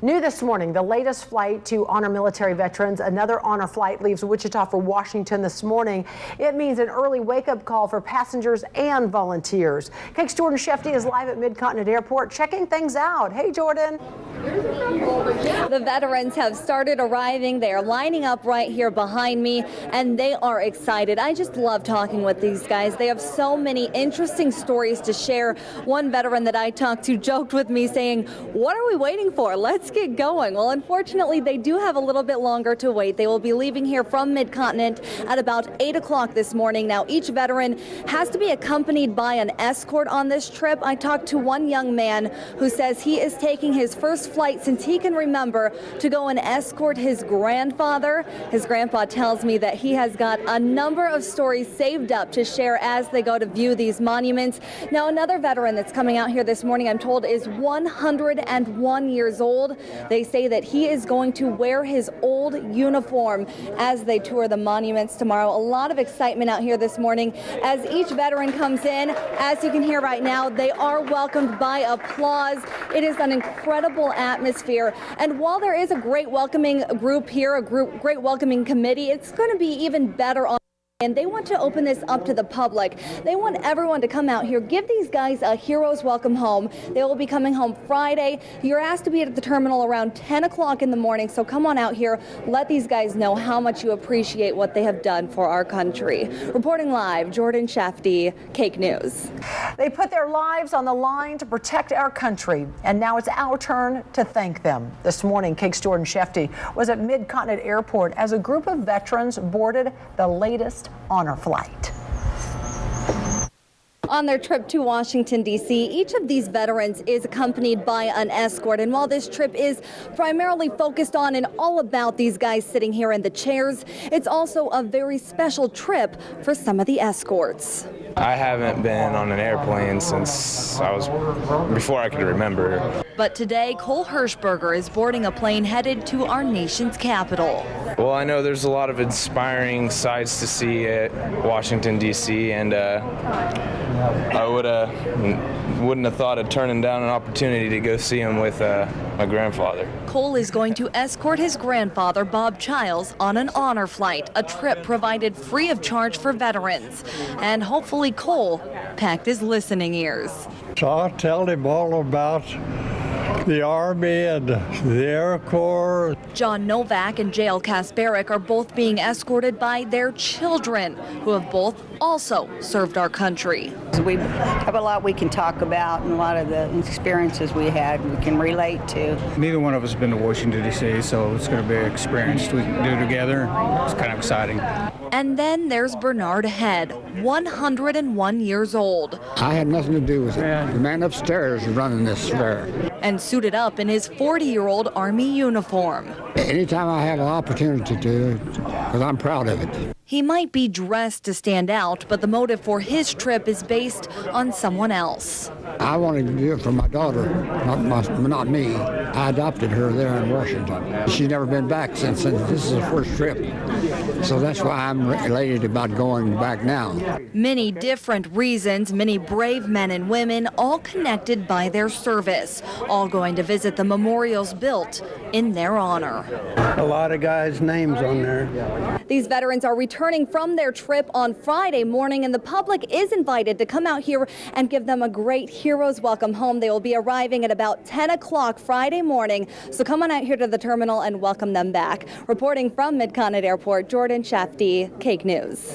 New this morning, the latest flight to honor military veterans. Another honor flight leaves Wichita for Washington this morning. It means an early wake-up call for passengers and volunteers. KAKE's Jordan Shefty is live at Mid-Continent Airport checking things out. Hey, Jordan. The veterans have started arriving. They are lining up right here behind me, and they are excited. I just love talking with these guys. They have so many interesting stories to share. One veteran that I talked to joked with me saying, "What are we waiting for? Let's get going." Well, unfortunately, they do have a little bit longer to wait. They will be leaving here from Mid-Continent at about 8 o'clock this morning. Now, each veteran has to be accompanied by an escort on this trip. I talked to one young man who says he is taking his first flight since he can remember to go and escort his grandfather. His grandpa tells me that he has got a number of stories saved up to share as they go to view these monuments. Now, another veteran that's coming out here this morning, I'm told, is 101 years old. They say that he is going to wear his old uniform as they tour the monuments tomorrow. A lot of excitement out here this morning as each veteran comes in. As you can hear right now, they are welcomed by applause. It is an incredible atmosphere. And while there is a great welcoming group here, great welcoming committee, it's going to be even better on. And they want to open this up to the public. They want everyone to come out here, give these guys a hero's welcome home. They will be coming home Friday. You're asked to be at the terminal around 10 o'clock in the morning, so come on out here. Let these guys know how much you appreciate what they have done for our country. Reporting live, Jordan Shefty, KAKE News. They put their lives on the line to protect our country, and now it's our turn to thank them. This morning, KAKE's Jordan Shefty was at Mid-Continent Airport as a group of veterans boarded the latest honor flight. On their trip to Washington, D.C., each of these veterans is accompanied by an escort. And while this trip is primarily focused on and all about these guys sitting here in the chairs, it's also a very special trip for some of the escorts. I haven't been on an airplane since before I could remember. But today, Cole Hirschberger is boarding a plane headed to our nation's capital. Well, I know there's a lot of inspiring sights to see at Washington, D.C., and I wouldn't have thought of turning down an opportunity to go see him with my grandfather. Cole is going to escort his grandfather, Bob Childs, on an honor flight, a trip provided free of charge for veterans. And hopefully Cole packed his listening ears. So I'll tell him all about the Army and the Air Corps. John Novak and Jael Kasperick are both being escorted by their children, who have both also served our country. We have a lot we can talk about and a lot of the experiences we had we can relate to. Neither one of us have been to Washington, D.C., so it's going to be an experience we can do together. It's kind of exciting. And then there's Bernard Head, 101 years old. I had nothing to do with it. The man upstairs is running this fair. And suited up in his 40-year-old Army uniform. Anytime I have an opportunity to, because I'm proud of it. He might be dressed to stand out, but the motive for his trip is based on someone else. I wanted to do it for my daughter, not me. I adopted her there in Washington. She's never been back since this is her first trip. So that's why I'm elated about going back now. Many different reasons, many brave men and women, all connected by their service, all going to visit the memorials built in their honor. A lot of guys' names on there. These veterans are returning from their trip on Friday morning, and the public is invited to come out here and give them a great hero's welcome home. They will be arriving at about 10 o'clock Friday morning, so come on out here to the terminal and welcome them back. Reporting from Mid-Continent Airport, Jordan Shefty, KAKE News.